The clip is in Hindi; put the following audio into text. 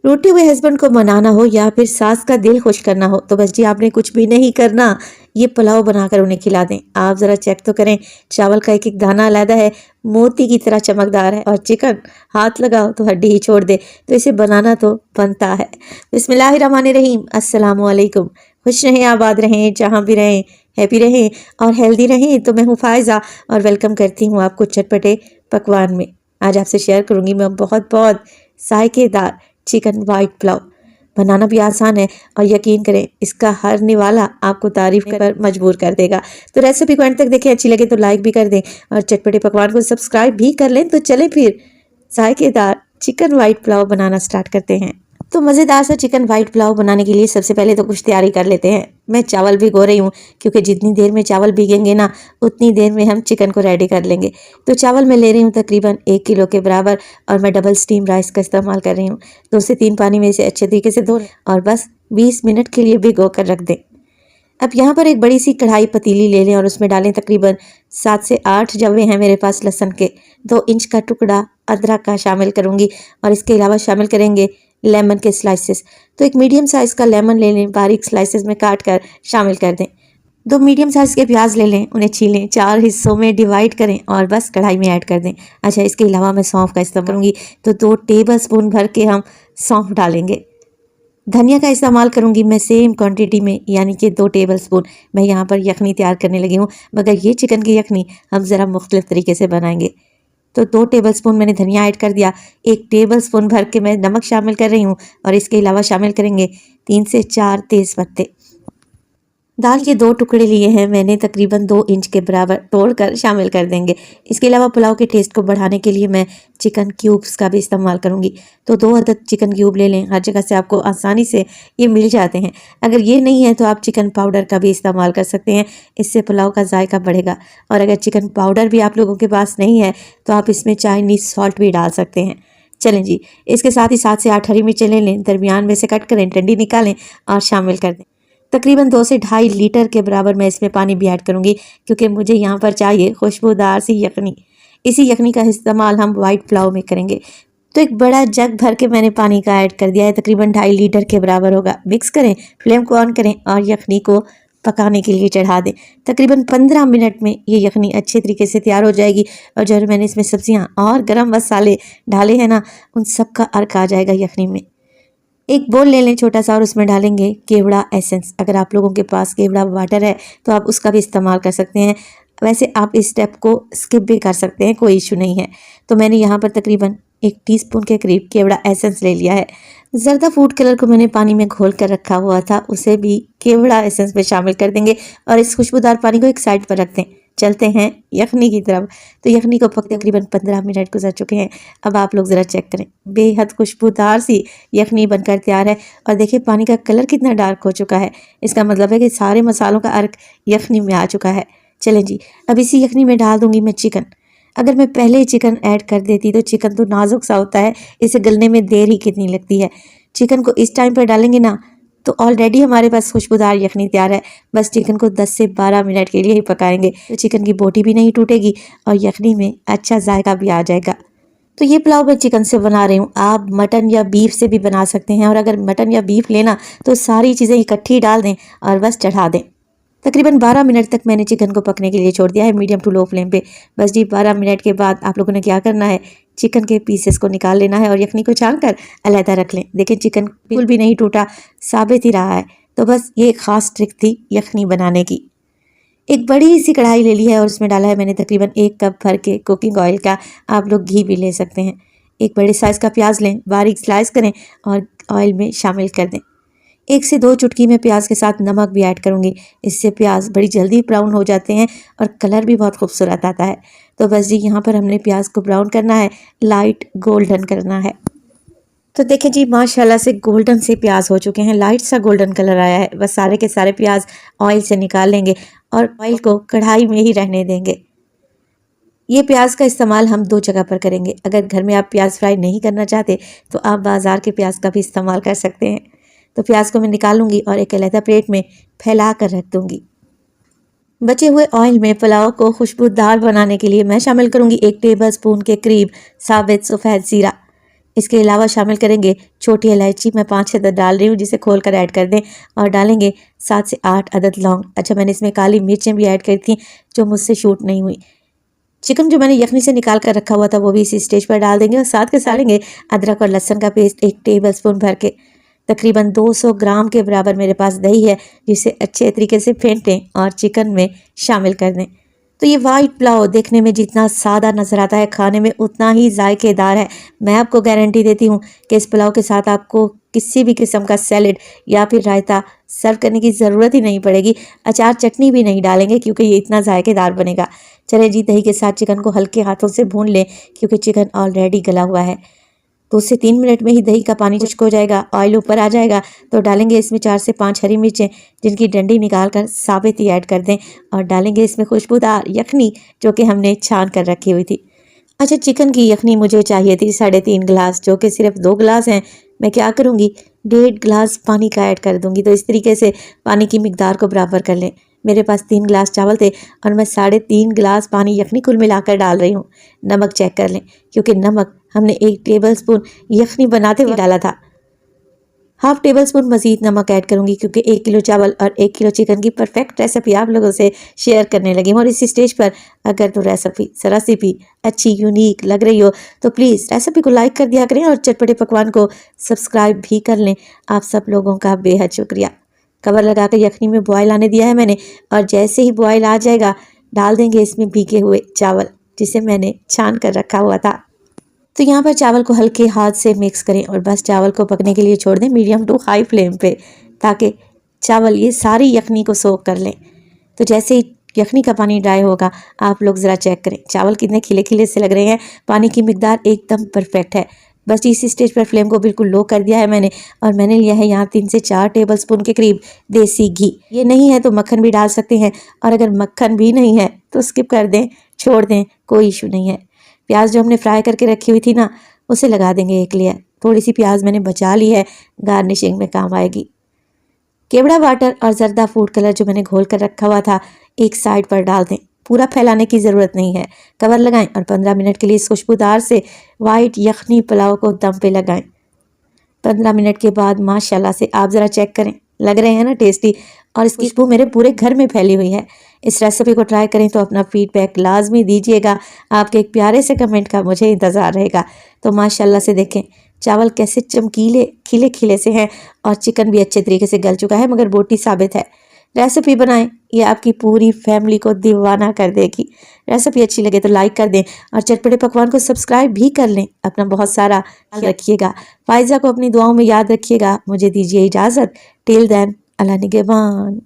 रूठे हुए हस्बैंड को मनाना हो या फिर सास का दिल खुश करना हो तो बस जी आपने कुछ भी नहीं करना, ये पुलाव बनाकर उन्हें खिला दें। आप ज़रा चेक तो करें, चावल का एक एक दाना अलग है, मोती की तरह चमकदार है, और चिकन हाथ लगाओ तो हड्डी ही छोड़ दे। तो इसे बनाना तो बनता है। बिस्मिल्लाहिर्रहमानिर्रहीम, अस्सलाम वालेकुम। खुश रहें, आबाद रहें, जहाँ भी रहें, हैप्पी रहें और हेल्दी रहें। तो मैं हूँ फायज़ा और वेलकम करती हूँ आपको चटपटे पकवान में। आज आपसे शेयर करूँगी मैं बहुत बहुत जायकेदार चिकन वाइट पुलाव। बनाना भी आसान है और यकीन करें इसका हर निवाला आपको तारीफ पर मजबूर कर देगा। तो रेसिपी को एंड तक देखें, अच्छी लगे तो लाइक भी कर दें और चटपटे पकवान को सब्सक्राइब भी कर लें। तो चलें फिर जायकेदार चिकन वाइट पुलाव बनाना स्टार्ट करते हैं। तो मज़ेदार सा चिकन वाइट पुलाव बनाने के लिए सबसे पहले तो कुछ तैयारी कर लेते हैं। मैं चावल भिगो रही हूँ क्योंकि जितनी देर में चावल भीगेंगे ना उतनी देर में हम चिकन को रेडी कर लेंगे। तो चावल मैं ले रही हूँ तकरीबन 1 किलो के बराबर और मैं डबल स्टीम राइस का इस्तेमाल कर रही हूँ। 2 से 3 पानी में इसे अच्छे तरीके से धो और बस 20 मिनट के लिए भिगो कर रख दें। अब यहाँ पर एक बड़ी सी कढ़ाई पतीली ले लें और उसमें डालें तकरीबन 7 से 8 जवे हैं मेरे पास लहसुन के। 2 इंच का टुकड़ा अदरक का शामिल करूँगी और इसके अलावा शामिल करेंगे लेमन के स्लाइसेस। तो एक मीडियम साइज़ का लेमन ले लें, बारीक स्लाइसेस में काट कर शामिल कर दें। 2 मीडियम साइज़ के प्याज ले लें, उन्हें छीलें, 4 हिस्सों में डिवाइड करें और बस कढ़ाई में ऐड कर दें। अच्छा, इसके अलावा मैं सौंफ का इस्तेमाल करूँगी, तो 2 टेबल स्पून भर के हम सौंफ डालेंगे। धनिया का इस्तेमाल करूंगी मैं सेम क्वांटिटी में, यानी कि 2 टेबल स्पून। मैं यहाँ पर यखनी तैयार करने लगी हूँ, मगर ये चिकन की यखनी हम ज़रा मुख्तलिफ तरीके से बनाएंगे। तो 2 टेबल स्पून मैंने धनिया ऐड कर दिया। 1 टेबल स्पून भर के मैं नमक शामिल कर रही हूँ और इसके अलावा शामिल करेंगे 3 से 4 तेज़ पत्ते। दाल के 2 टुकड़े लिए हैं मैंने, तकरीबन 2 इंच के बराबर तोड़कर शामिल कर देंगे। इसके अलावा पुलाव के टेस्ट को बढ़ाने के लिए मैं चिकन क्यूब्स का भी इस्तेमाल करूंगी। तो 2 अदद चिकन क्यूब ले लें, हर जगह से आपको आसानी से ये मिल जाते हैं। अगर ये नहीं है तो आप चिकन पाउडर का भी इस्तेमाल कर सकते हैं, इससे पुलाव का जायका बढ़ेगा। और अगर चिकन पाउडर भी आप लोगों के पास नहीं है तो आप इसमें चाइनीज़ सॉल्ट भी डाल सकते हैं। चलें जी, इसके साथ ही 7 से 8 हरी मिर्चें ले लें, दरमियान में से कट करें, डंडी निकालें और शामिल कर दें। तकरीबन 2 से ढाई लीटर के बराबर मैं इसमें पानी भी ऐड करूंगी क्योंकि मुझे यहाँ पर चाहिए खुशबूदार सी यखनी। इसी यखनी का इस्तेमाल हम वाइट पुलाव में करेंगे। तो एक बड़ा जग भर के मैंने पानी का ऐड कर दिया है, तकरीबन 2.5 लीटर के बराबर होगा। मिक्स करें, फ्लेम को ऑन करें और यखनी को पकाने के लिए चढ़ा दें। तकरीबन 15 मिनट में ये यखनी अच्छे तरीके से तैयार हो जाएगी और जो मैंने इसमें सब्जियां और गरम मसाले डाले हैं ना, उन सब का अर्क आ जाएगा यखनी में। एक बोल ले लें छोटा सा और उसमें डालेंगे केवड़ा एसेंस। अगर आप लोगों के पास केवड़ा वाटर है तो आप उसका भी इस्तेमाल कर सकते हैं, वैसे आप इस स्टेप को स्किप भी कर सकते हैं, कोई इशू नहीं है। तो मैंने यहाँ पर तकरीबन 1 टीस्पून के करीब केवड़ा एसेंस ले लिया है। जर्दा फूड कलर को मैंने पानी में घोल कर रखा हुआ था, उसे भी केवड़ा एसेंस में शामिल कर देंगे और इस खुशबूदार पानी को एक साइड पर रख दें। चलते हैं यखनी की तरफ। तो यखनी को पकते तकरीबन 15 मिनट गुजर चुके हैं। अब आप लोग ज़रा चेक करें, बेहद खुशबूदार सी यखनी बनकर तैयार है। और देखिए पानी का कलर कितना डार्क हो चुका है, इसका मतलब है कि सारे मसालों का अर्क यखनी में आ चुका है। चलें जी, अब इसी यखनी में डाल दूंगी मैं चिकन। अगर मैं पहले ही चिकन ऐड कर देती तो चिकन तो नाजुक सा होता है, इसे गलने में देर ही कितनी लगती है। चिकन को इस टाइम पर डालेंगे ना तो ऑलरेडी हमारे पास खुशबूदार यखनी तैयार है। बस चिकन को 10 से 12 मिनट के लिए ही पकाएंगे तो चिकन की बोटी भी नहीं टूटेगी और यखनी में अच्छा जायका भी आ जाएगा। तो ये पुलाव मैं चिकन से बना रही हूँ, आप मटन या बीफ से भी बना सकते हैं। और अगर मटन या बीफ लेना तो सारी चीज़ें इकट्ठी डाल दें और बस चढ़ा दें। तकरीबन 12 मिनट तक मैंने चिकन को पकने के लिए छोड़ दिया है मीडियम टू लो फ्लेम पे। बस जी 12 मिनट के बाद आप लोगों ने क्या करना है, चिकन के पीसेस को निकाल लेना है और यखनी को छान कर अलहदा रख लें। देखें चिकन बिल्कुल भी नहीं टूटा, साबित ही रहा है। तो बस ये एक ख़ास ट्रिक थी यखनी बनाने की। एक बड़ी सी कढ़ाई ले ली है और उसमें डाला है मैंने तकरीबन 1 कप भर के कुकिंग ऑयल का, आप लोग घी भी ले सकते हैं। एक बड़े साइज़ का प्याज लें, बारीक स्लाइस करें और ऑयल में शामिल कर दें। 1 से 2 चुटकी में प्याज के साथ नमक भी ऐड करूँगी, इससे प्याज बड़ी जल्दी ब्राउन हो जाते हैं और कलर भी बहुत खूबसूरत आता है। तो बस जी यहाँ पर हमने प्याज को ब्राउन करना है, लाइट गोल्डन करना है। तो देखें जी माशाल्लाह से गोल्डन से प्याज हो चुके हैं, लाइट सा गोल्डन कलर आया है। बस सारे के सारे प्याज ऑयल से निकाल लेंगे और ऑयल को कढ़ाई में ही रहने देंगे। ये प्याज का इस्तेमाल हम 2 जगह पर करेंगे। अगर घर में आप प्याज फ्राई नहीं करना चाहते तो आप बाज़ार के प्याज का भी इस्तेमाल कर सकते हैं। तो प्याज को मैं निकालूंगी और एक अलहदा प्लेट में फैला कर रख दूंगी। बचे हुए ऑयल में पुलाव को खुशबूदार बनाने के लिए मैं शामिल करूंगी 1 टेबल स्पून के करीब साबित सफ़ेद ज़ीरा, इसके अलावा शामिल करेंगे छोटी इलायची, मैं 5 अदद डाल रही हूँ, जिसे खोल कर ऐड कर दें। और डालेंगे 7 से 8 अदद लौंग। अच्छा, मैंने इसमें काली मिर्चें भी ऐड करी थी जो मुझसे शूट नहीं हुई। चिकन जो मैंने यखनी से निकाल कर रखा हुआ था वो भी इसी स्टेज पर डाल देंगे और साथ के साथ लेंगे अदरक और लहसुन का पेस्ट 1 टेबलस्पून भर के। तकरीबन 200 ग्राम के बराबर मेरे पास दही है, जिसे अच्छे तरीके से फेंटें और चिकन में शामिल कर दें। तो ये वाइट पुलाव देखने में जितना सादा नज़र आता है, खाने में उतना ही जायकेदार है। मैं आपको गारंटी देती हूँ कि इस पुलाव के साथ आपको किसी भी किस्म का सैलेड या फिर रायता सर्व करने की ज़रूरत ही नहीं पड़ेगी। अचार चटनी भी नहीं डालेंगे क्योंकि ये इतना जायकेदार बनेगा। चले जी, दही के साथ चिकन को हल्के हाथों से भून लें क्योंकि चिकन ऑलरेडी गला हुआ है। 2 से 3 मिनट में ही दही का पानी खुश्क हो जाएगा, ऑयल ऊपर आ जाएगा तो डालेंगे इसमें 4 से 5 हरी मिर्चें जिनकी डंडी निकाल कर साबित ही ऐड कर दें और डालेंगे इसमें खुशबूदार यखनी जो कि हमने छान कर रखी हुई थी। अच्छा, चिकन की यखनी मुझे चाहिए थी 3.5 गिलास, जो कि सिर्फ 2 गिलास हैं। मैं क्या करूँगी, 1.5 गिलास पानी का ऐड कर दूँगी। तो इस तरीके से पानी की मिकदार को बराबर कर लें। मेरे पास 3 गिलास चावल थे और मैं 3.5 गिलास पानी यखनी कुल मिलाकर डाल रही हूँ। नमक चेक कर लें क्योंकि नमक हमने 1 टेबलस्पून यखनी बनाते हुए डाला था। हाफ टेबल स्पून मज़ीद नमक ऐड करूंगी क्योंकि 1 किलो चावल और 1 किलो चिकन की परफेक्ट रेसिपी आप लोगों से शेयर करने लगी हूँ। और इसी स्टेज पर अगर तो रेसिपी अच्छी यूनिक लग रही हो तो प्लीज़ रेसिपी को लाइक कर दिया करें और चटपटे पकवान को सब्सक्राइब भी कर लें। आप सब लोगों का बेहद शुक्रिया। कवर लगाकर यखनी में बॉयल आने दिया है मैंने और जैसे ही बॉयल आ जाएगा डाल देंगे इसमें भीगे हुए चावल जिसे मैंने छान कर रखा हुआ था। तो यहाँ पर चावल को हल्के हाथ से मिक्स करें और बस चावल को पकने के लिए छोड़ दें मीडियम टू हाई फ्लेम पे, ताकि चावल ये सारी यखनी को सोख कर लें। तो जैसे ही यखनी का पानी ड्राई होगा आप लोग ज़रा चेक करें चावल कितने खिले खिले से लग रहे हैं। पानी की मिकदार एकदम परफेक्ट है। बस इसी स्टेज पर फ्लेम को बिल्कुल लो कर दिया है मैंने और मैंने लिया है यहाँ 3 से 4 टेबल स्पून के करीब देसी घी। ये नहीं है तो मक्खन भी डाल सकते हैं और अगर मक्खन भी नहीं है तो स्किप कर दें, छोड़ दें, कोई इशू नहीं है। प्याज जो हमने फ्राई करके रखी हुई थी ना, उसे लगा देंगे एक लेयर। थोड़ी सी प्याज मैंने बचा ली है, गार्निशिंग में काम आएगी। केवड़ा वाटर और जर्दा फूड कलर जो मैंने घोल कर रखा हुआ था एक साइड पर डाल दें। पूरा फैलाने की ज़रूरत नहीं है। कवर लगाएं और 15 मिनट के लिए इस खुशबूदार से वाइट यखनी पुलाव को दम पे लगाएं। 15 मिनट के बाद माशाल्लाह से आप ज़रा चेक करें, लग रहे हैं ना टेस्टी, और इसकी खुशबू मेरे पूरे घर में फैली हुई है। इस रेसिपी को ट्राई करें तो अपना फीडबैक लाजमी दीजिएगा। आपके एक प्यारे से कमेंट का मुझे इंतज़ार रहेगा। तो माशाल्लाह से देखें चावल कैसे चमकीले खिले खिले से हैं और चिकन भी अच्छे तरीके से गल चुका है मगर बोटी साबित है। रेसिपी बनाएं, ये आपकी पूरी फैमिली को दीवाना कर देगी। रेसिपी अच्छी लगे तो लाइक कर दें और चटपटे पकवान को सब्सक्राइब भी कर लें। अपना बहुत सारा ख्याल रखिएगा। फायजा को अपनी दुआओं में याद रखिएगा। मुझे दीजिए इजाज़त। टिल देन, अल्लाह निगहबान।